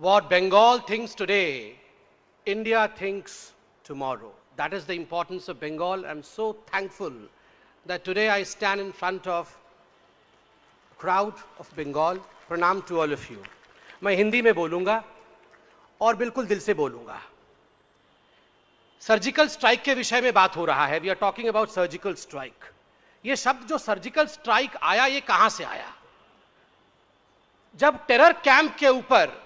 What Bengal thinks today, India thinks tomorrow. That is the importance of Bengal. I'm so thankful that today I stand in front of a crowd of Bengal. Pranam to all of you. मैं हिंदी में बोलूंगा और बिल्कुल दिल से बोलूंगा. Surgical strike के विषय में बात हो रहा है. We are talking about surgical strike. ये शब्द जो सर्जिकल स्ट्राइक आया, ये कहां से आया? जब टेरर कैंप के ऊपर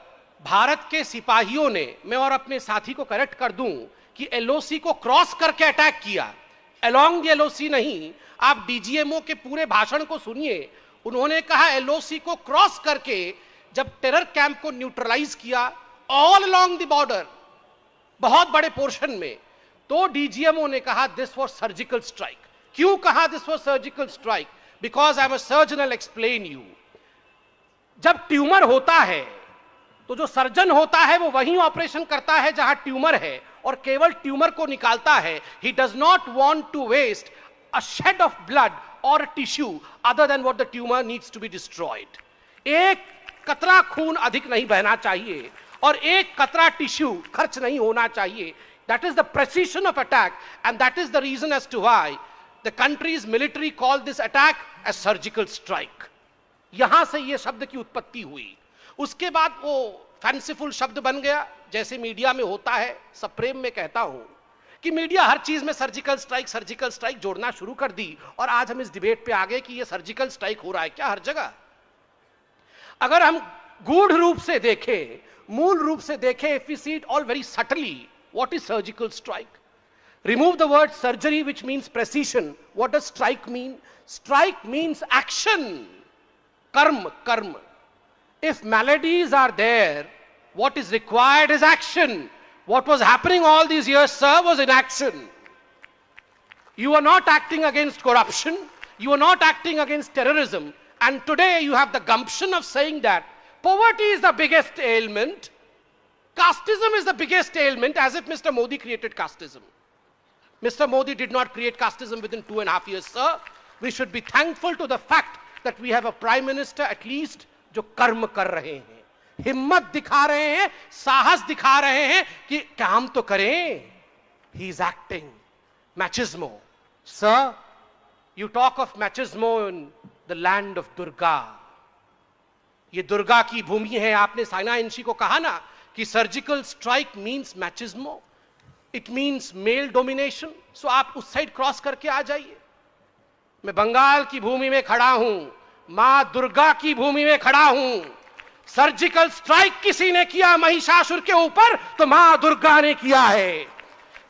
भारत के सिपाहियों ने, मैं और अपने साथी को करेक्ट कर दूं, कि एलओसी को क्रॉस करके अटैक किया, अलोंग द एलओसी नहीं. आप डीजीएमओ के पूरे भाषण को सुनिए. उन्होंने कहा एलओसी को क्रॉस करके जब टेरर कैंप को न्यूट्रलाइज किया ऑल अलोंग द बॉर्डर, बहुत बड़े पोर्शन में, तो डीजीएमओ ने कहा दिस वाज सर्जिकल स्ट्राइक. क्यों कहा this was surgical strike? Because I am a surgeon, I will explain you. जब ट्यूमर होता है तो जो सर्जन होता है वो वही ऑपरेशन करता है जहां ट्यूमर है और केवल ट्यूमर को निकालता है. He does not want to waste a shred of blood और tissue other than what the tumour needs to be destroyed. एक कतरा खून अधिक नहीं बहना चाहिए और एक कतरा टिश्यू खर्च नहीं होना चाहिए. That is the precision of attack and that is the reason as to why the country's military call this attack as surgical strike. यहां से यह शब्द की उत्पत्ति हुई. उसके बाद वो फैंसीफुल शब्द बन गया, जैसे मीडिया में होता है. सब प्रेम में कहता हूं कि मीडिया हर चीज में सर्जिकल स्ट्राइक जोड़ना शुरू कर दी और आज हम इस डिबेट पे आ गए कि ये सर्जिकल स्ट्राइक हो रहा है क्या हर जगह. अगर हम गूढ़ रूप से देखें, मूल रूप से देखें, if we see it all very subtly, what is surgical strike? Remove the word surgery which means precision. What does strike mean? Strike means action, कर्म. If maladies are there, what is required is action. What was happening all these years, sir, was inaction. You are not acting against corruption. You are not acting against terrorism. And today you have the gumption of saying that poverty is the biggest ailment. Casteism is the biggest ailment, as if Mr. Modi created casteism. Mr. Modi did not create casteism within 2.5 years, sir. We should be thankful to the fact that we have a prime minister at least जो कर्म कर रहे हैं, हिम्मत दिखा रहे हैं, साहस दिखा रहे हैं कि काम तो करें. He is acting. Machismo, sir, you talk of machismo in the land of Durga. ये दुर्गा की भूमि है. आपने साइना इंशी को कहा ना कि surgical strike means machismo, it means male domination. So आप उस साइड क्रॉस करके आ जाइए. मैं बंगाल की भूमि में खड़ा हूं, मां दुर्गा की भूमि में खड़ा हूं. सर्जिकल स्ट्राइक किसी ने किया महिषासुर के ऊपर तो मां दुर्गा ने किया है.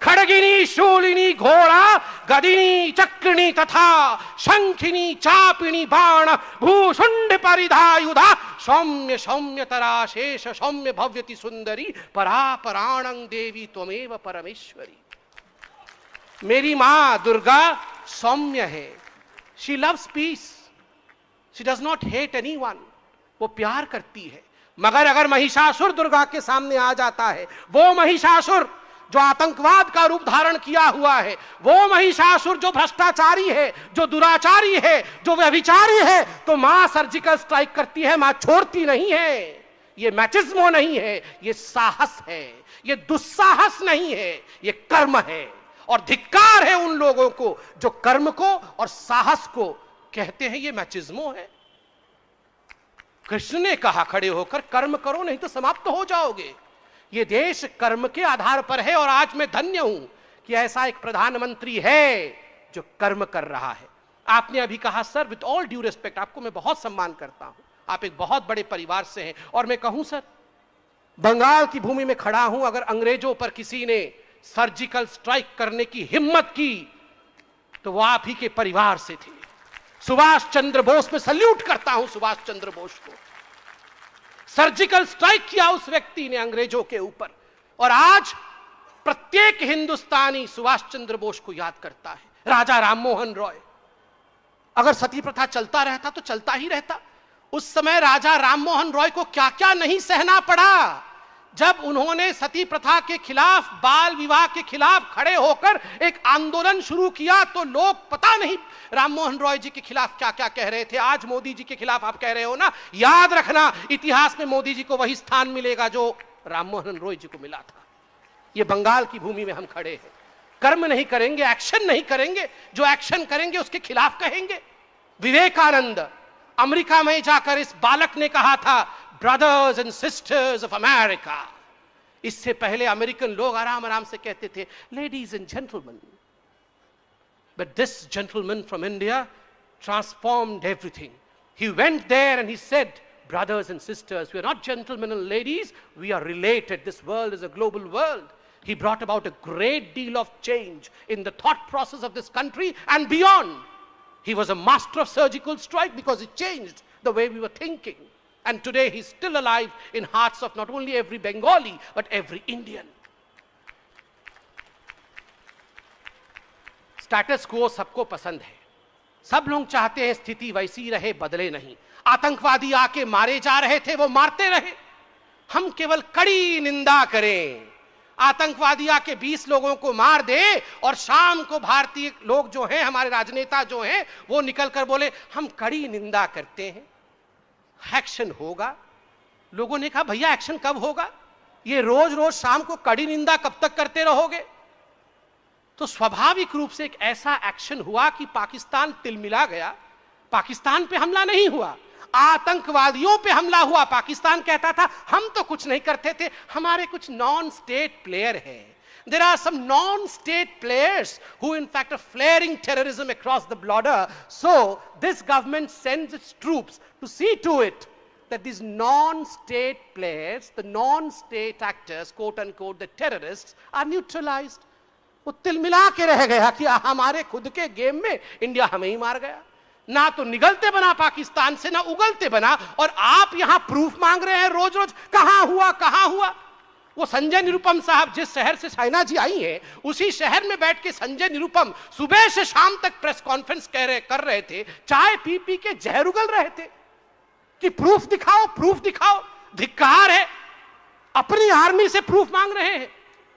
खड़गिनी, शूलिनी, घोड़ा, गदिनी, चक्रिणी तथा शंखिनी, चापिणी, बाण, भूषुंड परिधायुधा, सौम्य सौम्यतरा शेष सौम्य भव्यति सुंदरी, परापराणं देवी त्वमेव परमेश्वरी. मेरी मां दुर्गा सौम्य है. She loves peace. She does not hate anyone. वो प्यार करती है. मगर अगर महिषासुर दुर्गा के सामने आ जाता है, वो महिषासुर जो आतंकवाद का रूप धारण किया हुआ है, वो महिषासुर जो भ्रष्टाचारी है, जो दुराचारी है, जो व्यभिचारी है, तो मां सर्जिकल स्ट्राइक करती है. मां छोड़ती नहीं है. ये मैचिज्मो नहीं है, ये साहस है. ये दुस्साहस नहीं है, ये कर्म है. और धिक्कार है उन लोगों को जो कर्म को और साहस को कहते हैं ये मैचिज्मो है. कृष्ण ने कहा खड़े होकर, कर्म करो नहीं तो समाप्त हो जाओगे. ये देश कर्म के आधार पर है और आज मैं धन्य हूं कि ऐसा एक प्रधानमंत्री है जो कर्म कर रहा है. आपने अभी कहा sir, with all due respect, आपको मैं बहुत सम्मान करता हूं, आप एक बहुत बड़े परिवार से हैं, और मैं कहूं सर, बंगाल की भूमि में खड़ा हूं. अगर अंग्रेजों पर किसी ने सर्जिकल स्ट्राइक करने की हिम्मत की तो वो आप ही के परिवार से थे. सुभाष चंद्र बोस में सल्यूट करता हूं. सुभाष चंद्र बोस को सर्जिकल स्ट्राइक किया उस व्यक्ति ने अंग्रेजों के ऊपर, और आज प्रत्येक हिंदुस्तानी सुभाष चंद्र बोस को याद करता है. राजा राममोहन रॉय, अगर सती प्रथा चलता रहता तो चलता ही रहता. उस समय राजा राममोहन रॉय को क्या क्या नहीं सहना पड़ा. जब उन्होंने सती प्रथा के खिलाफ, बाल विवाह के खिलाफ खड़े होकर एक आंदोलन शुरू किया, तो लोग पता नहीं राम मोहन रॉय जी के खिलाफ क्या क्या कह रहे थे। आज मोदी जी के खिलाफ आप कह रहे हो ना, याद रखना इतिहास में मोदी जी को वही स्थान मिलेगा जो राम मोहन रॉय जी को मिला था। ये बंगाल की भूमि में हम खड़े हैं। कर्म नहीं करेंगे, एक्शन नहीं करेंगे, जो एक्शन करेंगे उसके खिलाफ कहेंगे। विवेकानंद अमेरिका में जाकर इस बालक ने कहा था, brothers and sisters of America. इससे पहले अमेरिकन लोग आराम आराम से कहते थे, ladies and gentleman. But this gentleman from India transformed everything. He went there and he said, brothers and sisters, we are not gentlemen and ladies, we are related. This world is a global world. He brought about a great deal of change in the thought process of this country and beyond. He was a master of surgical strike because it changed the way we were thinking. And today he's still alive in hearts of not only every Bengali, but every Indian. Status quo सबको पसंद है। सब लोग चाहते हैं स्थिति वैसी रहे, बदले नहीं। आतंकवादी आके मारे जा रहे थे, वो मारते रहे। हम केवल कड़ी निंदा करें। आतंकवादी आके 20 लोगों को मार दे और शाम को भारतीय लोग जो हैं, हमारे राजनेता जो हैं, वो निकलकर बोले हम कड़ी निंदा करते हैं, एक्शन होगा। लोगों ने कहा भैया एक्शन कब होगा? ये रोज रोज शाम को कड़ी निंदा कब तक करते रहोगे? तो स्वाभाविक रूप से एक ऐसा एक्शन हुआ कि पाकिस्तान तिलमिला गया। पाकिस्तान पे हमला नहीं हुआ, आतंकवादियों पे हमला हुआ। पाकिस्तान कहता था हम तो कुछ नहीं करते थे, हमारे कुछ नॉन स्टेट प्लेयर हैं। There are some non-state players who in fact are flaring terrorism across the border. So this government sends its troops to see to it that these non-state players, the non-state actors, quote unquote, the terrorists, are neutralized. वो तिलमिला के रह गया कि हमारे खुद के game में India हमें ही मार गया। ना तो निगलते बना पाकिस्तान से, ना उगलते बना, और आप यहां प्रूफ मांग रहे हैं रोज रोज। कहां हुआ, कहां हुआ? वो संजय निरुपम साहब जिस शहर से साइना जी आई हैं, उसी शहर में बैठ के संजय निरुपम सुबह से शाम तक प्रेस कॉन्फ्रेंस कर रहे थे, चाय पी पी के जहर उगल रहे थे कि प्रूफ दिखाओ, प्रूफ दिखाओ। धिक्कार है, अपनी आर्मी से प्रूफ मांग रहे हैं।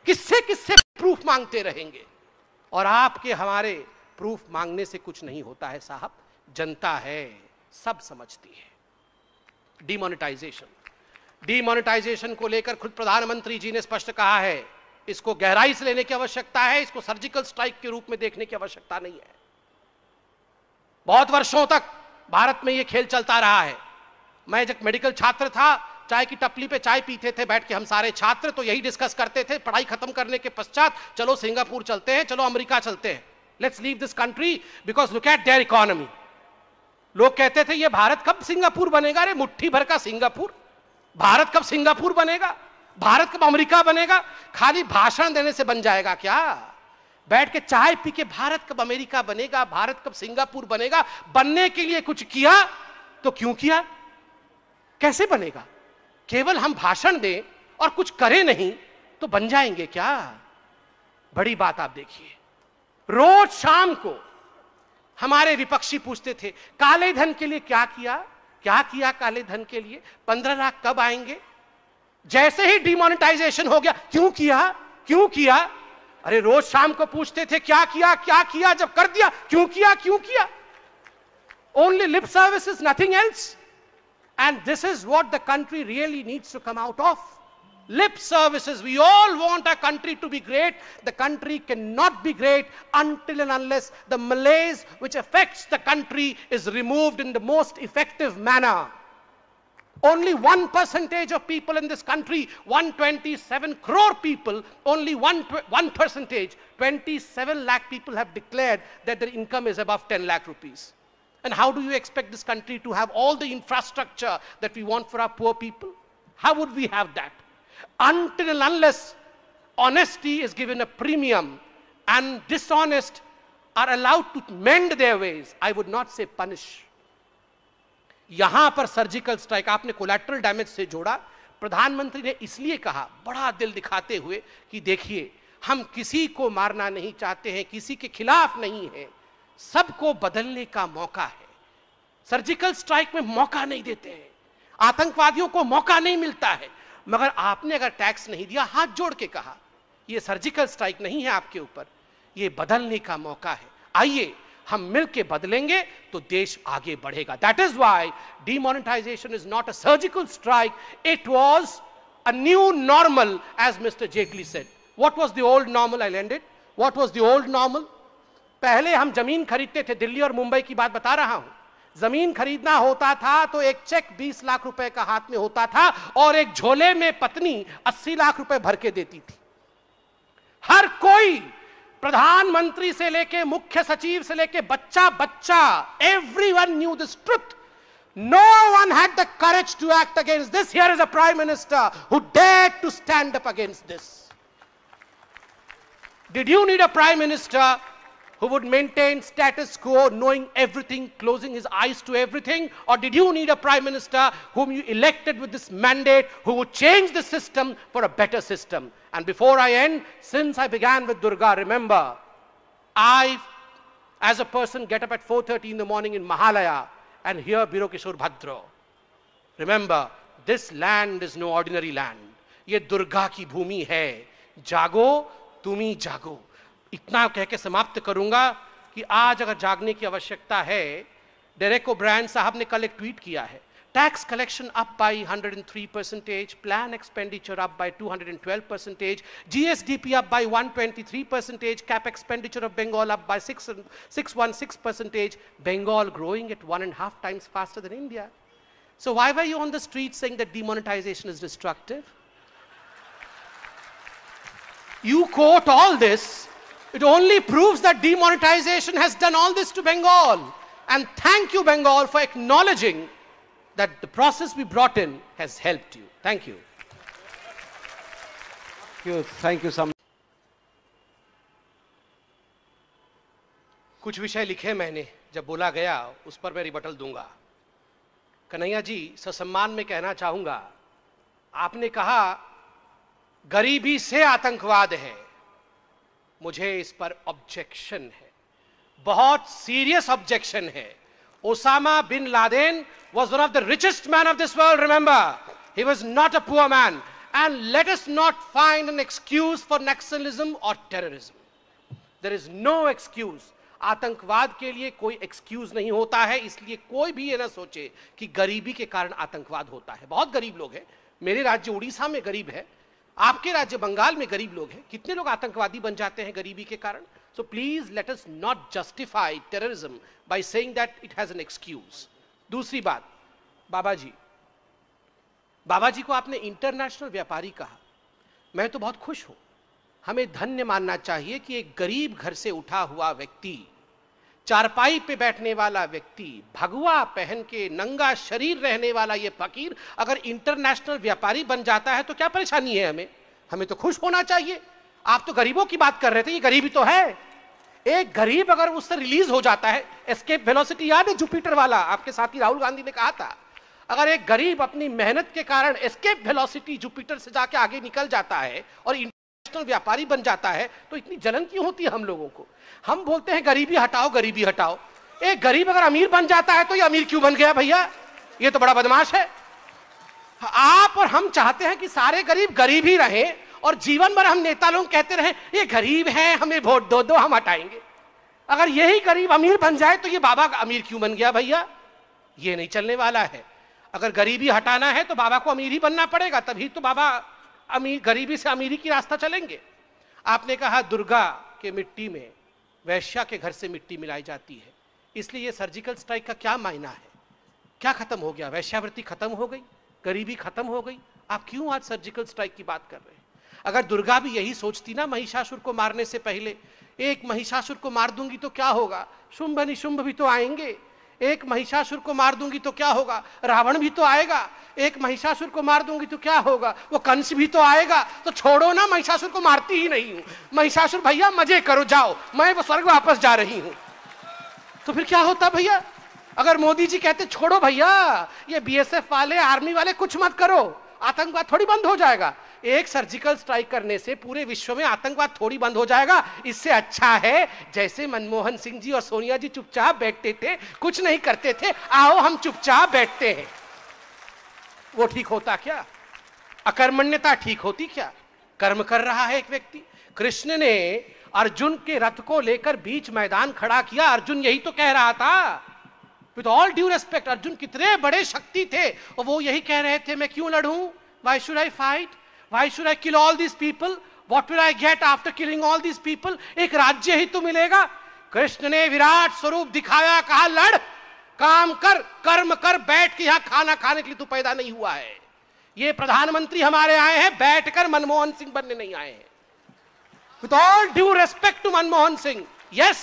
किससे किससे प्रूफ मांगते रहेंगे? और आपके हमारे प्रूफ मांगने से कुछ नहीं होता है साहब। जनता है, सब समझती है। डिमोनेटाइजेशन को लेकर खुद प्रधानमंत्री जी ने स्पष्ट कहा है, इसको गहराई से लेने की आवश्यकता है, इसको सर्जिकल स्ट्राइक के रूप में देखने की आवश्यकता नहीं है। बहुत वर्षों तक भारत में यह खेल चलता रहा है। मैं जब मेडिकल छात्र था, चाय की टपली पे चाय पीते थे बैठ के हम सारे छात्र, तो यही डिस्कस करते थे पढ़ाई खत्म करने के पश्चात, चलो सिंगापुर चलते हैं, चलो अमेरिका चलते हैं, let's leave this country because look at there economy. लोग कहते थे ये भारत कब सिंगापुर बनेगा? रे मुट्ठी भर का सिंगापुर। भारत कब सिंगापुर बनेगा? भारत कब अमेरिका बनेगा? खाली भाषण देने से बन जाएगा क्या? बैठ के चाय पी के भारत कब अमेरिका बनेगा, भारत कब सिंगापुर बनेगा? बनने के लिए कुछ किया तो क्यों किया? कैसे बनेगा? केवल हम भाषण दें और कुछ करें नहीं तो बन जाएंगे क्या? बड़ी बात आप देखिए, रोज शाम को हमारे विपक्षी पूछते थे काले धन के लिए क्या किया, क्या किया काले धन के लिए, 15 लाख कब आएंगे? जैसे ही डिमोनेटाइजेशन हो गया, क्यों किया, क्यों किया? अरे रोज शाम को पूछते थे क्या किया, क्या किया, जब कर दिया क्यों किया, क्यों किया? Only lip services, nothing else. And this is what the country really needs to come out of. Lip services. We all want our country to be great. The country cannot be great until and unless the malaise which affects the country is removed in the most effective manner. Only 1% of people in this country, 127 crore people, only 1%, 27 lakh people have declared that their income is above 10 lakh rupees. And how do you expect this country to have all the infrastructure that we want for our poor people? How would we have that? Until and unless honesty is given a premium and dishonest are allowed to mend their ways, I would not say punish. यहां पर surgical strike आपने collateral damage से जोड़ा। प्रधानमंत्री ने इसलिए कहा बड़ा दिल दिखाते हुए कि देखिए हम किसी को मारना नहीं चाहते हैं, किसी के खिलाफ नहीं है, सबको बदलने का मौका है। सर्जिकल स्ट्राइक में मौका नहीं देते हैं, आतंकवादियों को मौका नहीं मिलता है। मगर आपने अगर टैक्स नहीं दिया, हाथ जोड़ के कहा ये सर्जिकल स्ट्राइक नहीं है आपके ऊपर, ये बदलने का मौका है, आइए हम मिलकर बदलेंगे तो देश आगे बढ़ेगा। That is why demonetisation is not a surgical strike, it was a new normal, as mister Jaitley said. What was the old normal? I landed. What was the old normal? पहले हम जमीन खरीदते थे, दिल्ली और मुंबई की बात बता रहा हूं। जमीन खरीदना होता था तो एक चेक 20 लाख रुपए का हाथ में होता था और एक झोले में पत्नी 80 लाख रुपए भर के देती थी। हर कोई, प्रधानमंत्री से लेके मुख्य सचिव से लेके बच्चा बच्चा, everyone knew this truth. No one had the courage to act against this. Here is a prime minister who dared to stand up against this. Did you need a prime minister who would maintain status quo, knowing everything, closing his eyes to everything? Or did you need a prime minister whom you elected with this mandate, who would change the system for a better system? And before I end, since I began with Durga, remember, I, as a person, get up at 4:30 in the morning in Mahalaya and hear Biro Kishore Bhadra. Remember, this land is no ordinary land. ये दुर्गा की भूमि है, जागो तुमी जागो। इतना कह के समाप्त करूंगा कि आज अगर जागने की आवश्यकता है, डेरेक ओब्रायन साहब ने कल एक ट्वीट किया है, tax collection up by 103%, plan expenditure up by 212%, GSDP up by 123%, cap expenditure of Bengal up by 616%, Bengal growing at 1.5 times faster than India. So why were you on the street saying that demonetization is destructive? You quote all this. It only proves that demonetization has done all this to Bengal. And thank you, Bengal, for acknowledging that the process we brought in has helped you. Thank you. Thank you so much. कुछ विषय लिखे मैंने, जब बोला गया उस पर मैं रिबटल दूंगा। कन्हैया जी, ससम्मान में कहना चाहूंगा, आपने कहा गरीबी से आतंकवाद है, मुझे इस पर ऑब्जेक्शन है, बहुत सीरियस ऑब्जेक्शन है। Osama bin Laden was one of the richest men of this world, remember. He was not a poor man. And let us not find an excuse for nationalism or terrorism. There is no excuse. आतंकवाद के लिए कोई excuse नहीं होता है, इसलिए कोई भी ये ना सोचे कि गरीबी के कारण आतंकवाद होता है। बहुत गरीब लोग हैं, मेरे राज्य उड़ीसा में गरीब है, आपके राज्य बंगाल में गरीब लोग हैं, कितने लोग आतंकवादी बन जाते हैं गरीबी के कारण। So please let us not justify terrorism by saying that it has an excuse. दूसरी बात, बाबा जी को आपने इंटरनेशनल व्यापारी कहा, मैं तो बहुत खुश हूं। हमें धन्य मानना चाहिए कि एक गरीब घर से उठा हुआ व्यक्ति, चारपाई पे बैठने वाला व्यक्ति, भगवा पहन के नंगा शरीर रहने वाला ये फकीर अगर इंटरनेशनल व्यापारी बन जाता है तो क्या परेशानी है हमें? हमें तो खुश होना चाहिए। आप तो गरीबों की बात कर रहे थे, ये गरीबी तो है। एक गरीब अगर उससे रिलीज हो जाता है, एस्केप वेलोसिटी याद है जुपिटर वाला, आपके साथी राहुल गांधी ने कहा था, अगर एक गरीब अपनी मेहनत के कारण एस्केप वेलोसिटी जुपिटर से जाके आगे निकल जाता है और इंटरनेशनल व्यापारी बन जाता है तो इतनी जलन क्यों होती है हम लोगों को? हम बोलते हैं गरीबी हटाओ, गरीबी हटाओ। एक गरीब अगर अमीर बन जाता है तो ये अमीर क्यों बन गया भैया? ये तो बड़ा बदमाश है। आप और हम चाहते हैं कि सारे गरीब गरीब ही रहे और जीवन भर हम नेता लोग कहते रहे ये गरीब हैं, हमें वोट दो दो, हम हटाएंगे। अगर यही गरीब अमीर बन जाए तो ये बाबा अमीर क्यों बन गया भैया? ये नहीं चलने वाला है। अगर गरीबी हटाना है तो बाबा को अमीर ही बनना पड़ेगा, तभी तो बाबा अमीर, गरीबी से अमीरी की रास्ता चलेंगे। आपने कहा दुर्गा के मिट्टी में वैश्या के घर से मिट्टी मिलाई जाती है, इसलिए ये सर्जिकल स्ट्राइक का क्या मायना है? क्या खत्म हो गया? वैश्यावृत्ति खत्म हो गई, गरीबी खत्म हो गई? आप क्यों आज सर्जिकल स्ट्राइक की बात कर रहे हैं? अगर दुर्गा भी यही सोचती ना महिषासुर को मारने से पहले, एक महिषासुर को मार दूंगी तो क्या होगा, शुंभ निशुंभ भी तो आएंगे, एक महिषासुर को मार दूंगी तो क्या होगा, रावण भी तो आएगा, एक महिषासुर को मार दूंगी तो क्या होगा, वो कंस भी तो आएगा। तो छोड़ो ना, महिषासुर को मारती ही नहीं हूं। महिषासुर भैया मजे करो, जाओ, मैं वो स्वर्ग वापस जा रही हूं। तो फिर क्या होता भैया? अगर मोदी जी कहते छोड़ो भैया, ये बीएसएफ वाले, आर्मी वाले कुछ मत करो, आतंकवाद थोड़ी बंद हो जाएगा। एक सर्जिकल स्ट्राइक करने से पूरे विश्व में आतंकवाद थोड़ी बंद हो जाएगा। इससे अच्छा है जैसे मनमोहन सिंह जी और सोनिया जी चुपचाप बैठते थे, कुछ नहीं करते थे, आओ हम चुपचाप बैठते हैं। वो ठीक होता क्या? अकर्मण्यता ठीक होती क्या? कर्म कर रहा है एक व्यक्ति। कृष्ण ने अर्जुन के रथ को लेकर बीच मैदान खड़ा किया। अर्जुन यही तो कह रहा था, with all due respect, Arjun कितने बड़े शक्ति थे और वो यही कह रहे थे, मैं क्यों लड़ूं? Why should I fight? Why should I kill all these people? What will I get after killing all these people? एक राज्य ही तो मिलेगा। कृष्ण ने विराट स्वरूप दिखाया, कहा लड़, काम कर, कर्म कर, बैठ के यहां खाना खाने के लिए तू पैदा नहीं हुआ है। ये प्रधानमंत्री हमारे आए हैं, बैठकर मनमोहन सिंह बनने नहीं आए हैं। With all due respect to Manmohan Singh, yes,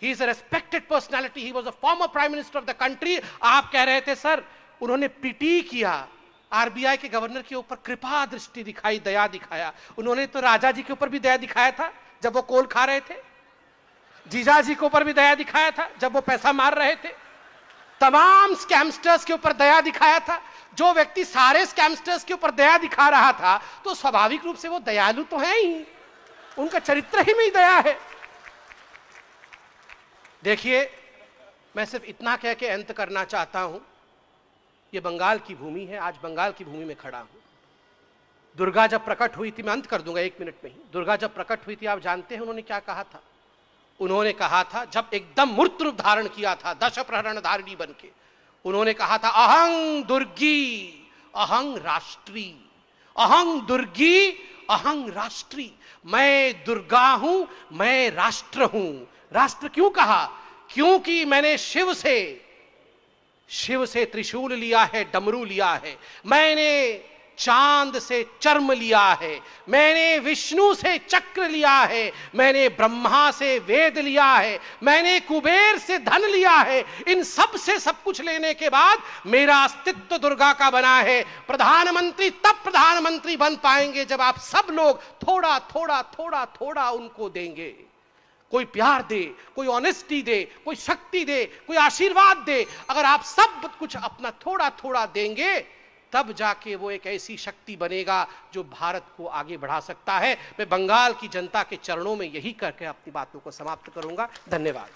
he is a respected personality. He was a former prime minister of the country. आप कह रहे थे सर, उन्होंने पीटी किया, आरबीआई के गवर्नर के ऊपर कृपा दृष्टि दिखाई, दया दिखाया। उन्होंने तो राजा जी के ऊपर भी दया दिखाया था जब वो कोल खा रहे थे। जीजा जी के ऊपर भी दया दिखाया था जब वो पैसा मार रहे थे। तमाम स्कैमस्टर्स के ऊपर दया दिखाया था। जो व्यक्ति सारे स्कैमस्टर्स के ऊपर दया दिखा रहा था, तो स्वाभाविक रूप से वो दयालु तो है ही, उनका चरित्र ही में ही दया है। देखिए, मैं सिर्फ इतना कह के अंत करना चाहता हूं। ये बंगाल की भूमि है, आज बंगाल की भूमि में खड़ा हूं। दुर्गा जब प्रकट हुई थी, मैं अंत कर दूंगा 1 मिनट में ही। दुर्गा जब प्रकट हुई थी, आप जानते हैं उन्होंने क्या कहा था? उन्होंने कहा था, जब एकदम मूर्त रूप धारण किया था, 10 प्रहरण धारिणी बन के, उन्होंने कहा था, अहं दुर्गी अहं राष्ट्री, अहं दुर्गी अहं राष्ट्री। मैं दुर्गा हूं, मैं राष्ट्र हूं। राष्ट्र क्यों कहा? क्योंकि मैंने शिव से त्रिशूल लिया है, डमरू लिया है। मैंने चांद से चर्म लिया है। मैंने विष्णु से चक्र लिया है। मैंने ब्रह्मा से वेद लिया है। मैंने कुबेर से धन लिया है। इन सब से सब कुछ लेने के बाद मेरा अस्तित्व दुर्गा का बना है। प्रधानमंत्री तब प्रधानमंत्री बन पाएंगे जब आप सब लोग थोड़ा थोड़ा थोड़ा थोड़ा उनको देंगे। कोई प्यार दे, कोई ऑनेस्टी दे, कोई शक्ति दे, कोई आशीर्वाद दे। अगर आप सब कुछ अपना थोड़ा थोड़ा देंगे, तब जाके वो एक ऐसी शक्ति बनेगा जो भारत को आगे बढ़ा सकता है। मैं बंगाल की जनता के चरणों में यही करके अपनी बातों को समाप्त करूंगा। धन्यवाद।